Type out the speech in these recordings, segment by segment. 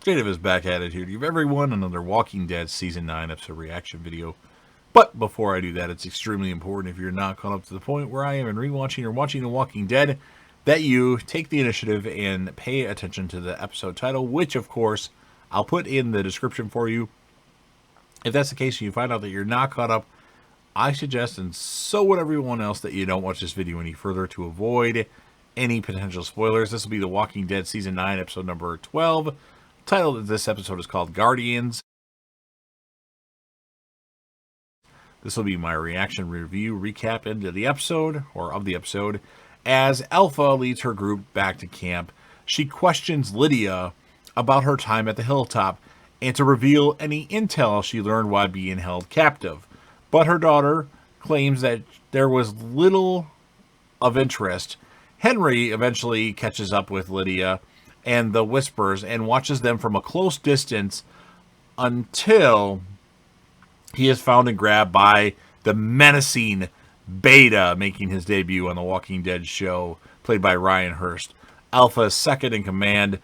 Straight of his back attitude. Give everyone another Walking Dead Season 9 episode reaction video. But before I do that, it's extremely important if you're not caught up to the point where I am in rewatching or watching The Walking Dead, that you take the initiative and pay attention to the episode title, which, of course, I'll put in the description for you. If that's the case and you find out that you're not caught up, I suggest, and so would everyone else, that you don't watch this video any further to avoid any potential spoilers. This will be The Walking Dead Season 9, episode number 12. The title of this episode is called Guardians. This will be my reaction, review, recap into the episode, or of the episode. As Alpha leads her group back to camp, she questions Lydia about her time at the hilltop and to reveal any intel she learned while being held captive. But her daughter claims that there was little of interest. Henry eventually catches up with Lydia and the Whispers and watches them from a close distance until he is found and grabbed by the menacing Beta, making his debut on the Walking Dead show, played by Ryan Hurst. Alpha's second in command.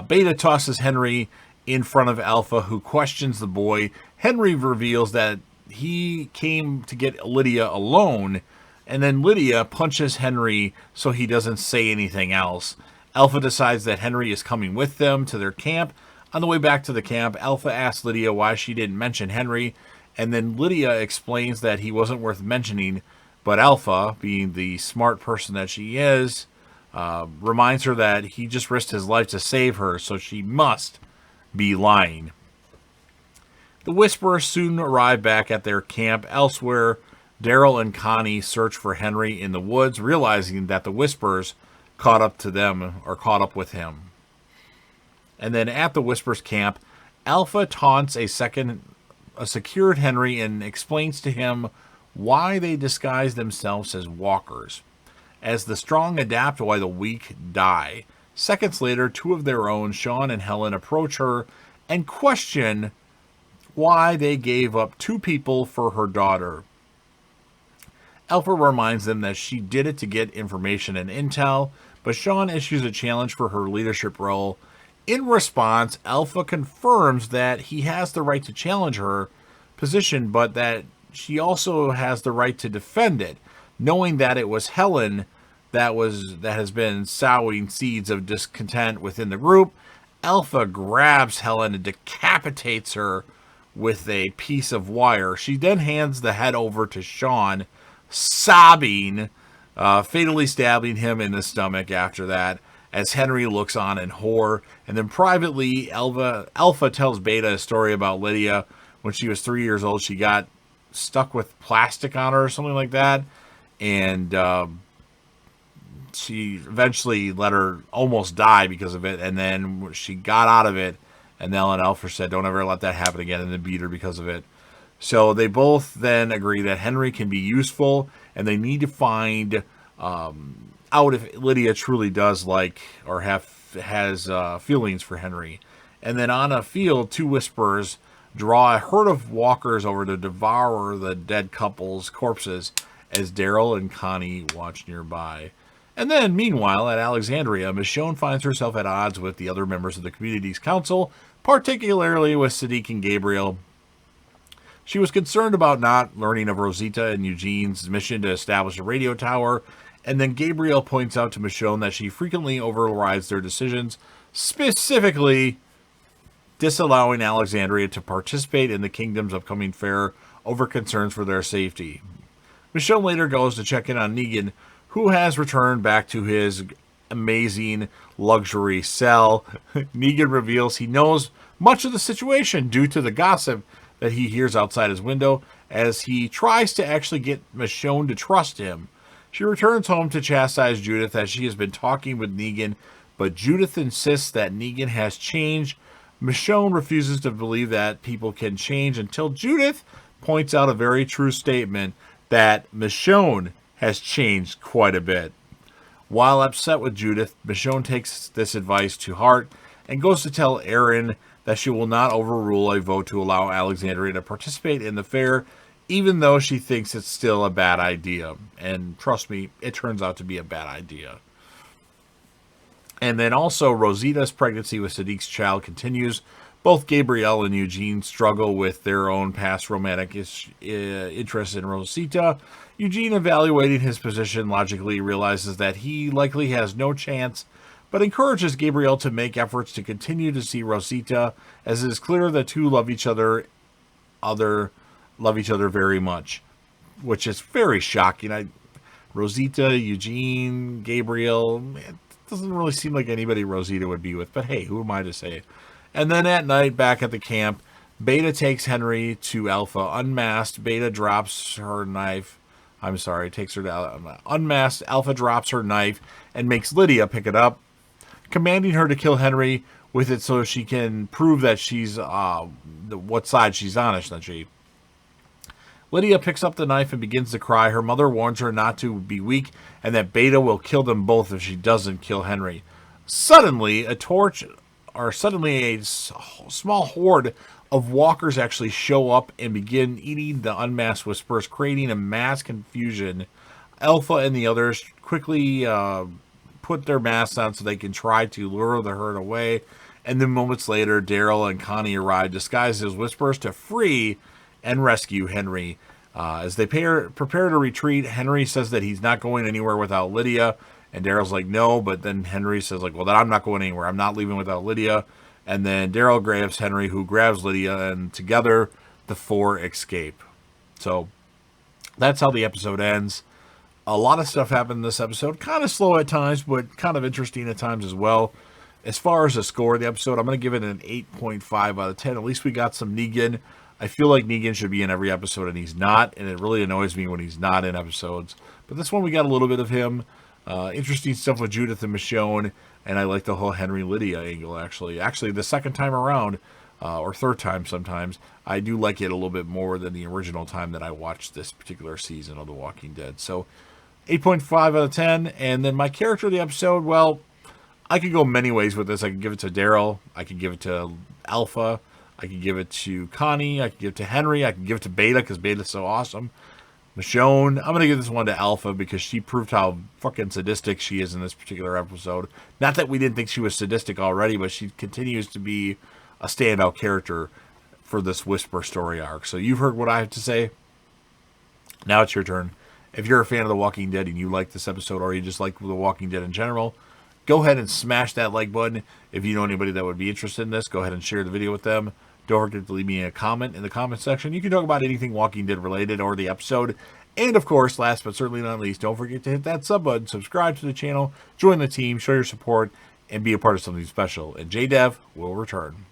Beta tosses Henry in front of Alpha, who questions the boy. Henry reveals that he came to get Lydia alone, and then Lydia punches Henry so he doesn't say anything else. Alpha decides that Henry is coming with them to their camp. On the way back to the camp, Alpha asks Lydia why she didn't mention Henry, and then Lydia explains that he wasn't worth mentioning, but Alpha, being the smart person that she is, reminds her that he just risked his life to save her, so she must be lying. The Whisperers soon arrive back at their camp elsewhere. Daryl and Connie search for Henry in the woods, realizing that the Whisperers caught up to them, or caught up with him. And then at the Whisperers camp, Alpha taunts a secured Henry and explains to him why they disguise themselves as walkers. As the strong adapt while the weak die. Seconds later, two of their own, Sean and Helen, approach her and question why they gave up two people for her daughter. Alpha reminds them that she did it to get information and intel, but Sean issues a challenge for her leadership role. In response, Alpha confirms that he has the right to challenge her position, but that she also has the right to defend it, knowing that it was Helen that has been sowing seeds of discontent within the group. Alpha grabs Helen and decapitates her with a piece of wire. She then hands the head over to Sean, sobbing, fatally stabbing him in the stomach after that, as Henry looks on in horror. And then privately, Alpha tells Beta a story about Lydia. When she was 3 years old, she got stuck with plastic on her or something like that, and she eventually let her almost die because of it, and then she got out of it, and then Alpha said, don't ever let that happen again, and then beat her because of it. So they both then agree that Henry can be useful, and they need to find out if Lydia truly does like or has feelings for Henry. And then on a field, two Whisperers draw a herd of walkers over to devour the dead couple's corpses as Daryl and Connie watch nearby. And then, meanwhile, at Alexandria, Michonne finds herself at odds with the other members of the community's council, particularly with Sadiq and Gabriel. She was concerned about not learning of Rosita and Eugene's mission to establish a radio tower, and then Gabriel points out to Michonne that she frequently overrides their decisions, specifically disallowing Alexandria to participate in the kingdom's upcoming fair over concerns for their safety. Michonne later goes to check in on Negan, who has returned back to his amazing luxury cell. Negan reveals he knows much of the situation due to the gossip that he hears outside his window, as he tries to actually get Michonne to trust him. She returns home to chastise Judith as she has been talking with Negan, but Judith insists that Negan has changed. Michonne refuses to believe that people can change until Judith points out a very true statement that Michonne has changed quite a bit. While upset with Judith, Michonne takes this advice to heart and goes to tell Aaron that she will not overrule a vote to allow Alexandria to participate in the fair, even though she thinks it's still a bad idea. And trust me, it turns out to be a bad idea. And then also Rosita's pregnancy with Sadiq's child continues. Both Gabrielle and Eugene struggle with their own past romantic interest in Rosita. Eugene, evaluating his position logically, realizes that he likely has no chance, but encourages Gabrielle to make efforts to continue to see Rosita, as it is clear the two love each other very much, which is very shocking. Rosita, Eugene, Gabriel, it doesn't really seem like anybody Rosita would be with, but hey, who am I to say? And then at night, back at the camp, Beta takes Henry to Alpha. Unmasked, Beta drops her knife. Takes her to unmasked. Alpha drops her knife and makes Lydia pick it up, commanding her to kill Henry with it so she can prove that she's what side she's on, essentially. Lydia picks up the knife and begins to cry. Her mother warns her not to be weak and that Beta will kill them both if she doesn't kill Henry. Suddenly, a small horde of walkers actually show up and begin eating the unmasked Whisperers, creating a mass confusion. Alpha and the others quickly put their masks on so they can try to lure the herd away. And then moments later, Daryl and Connie arrive disguised as Whisperers to free and rescue Henry. As they prepare to retreat, Henry says that he's not going anywhere without Lydia. And Daryl's like, no, but then Henry says, well, then I'm not going anywhere. I'm not leaving without Lydia. And then Daryl grabs Henry, who grabs Lydia, and together the four escape. So that's how the episode ends. A lot of stuff happened in this episode. Kind of slow at times, but kind of interesting at times as well. As far as the score of the episode, I'm going to give it an 8.5 out of 10. At least we got some Negan. I feel like Negan should be in every episode, and he's not. And it really annoys me when he's not in episodes. But this one, we got a little bit of him. Interesting stuff with Judith and Michonne. And I like the whole Henry-Lydia angle, actually. Actually, the second time around, or third time sometimes, I do like it a little bit more than the original time that I watched this particular season of The Walking Dead. So, 8.5 out of 10. And then my character of the episode, well, I could go many ways with this. I could give it to Daryl. I could give it to Alpha. I could give it to Connie. I could give it to Henry. I could give it to Beta because Beta's so awesome. Michonne, I'm going to give this one to Alpha because she proved how fucking sadistic she is in this particular episode. Not that we didn't think she was sadistic already, but she continues to be a standout character for this Whisper story arc. So you've heard what I have to say. Now it's your turn. If you're a fan of The Walking Dead and you like this episode or you just like The Walking Dead in general, go ahead and smash that like button. If you know anybody that would be interested in this, go ahead and share the video with them. Don't forget to leave me a comment in the comment section. You can talk about anything Walking Dead related or the episode. And of course, last but certainly not least, don't forget to hit that sub button, subscribe to the channel, join the team, show your support, and be a part of something special. And JDev will return.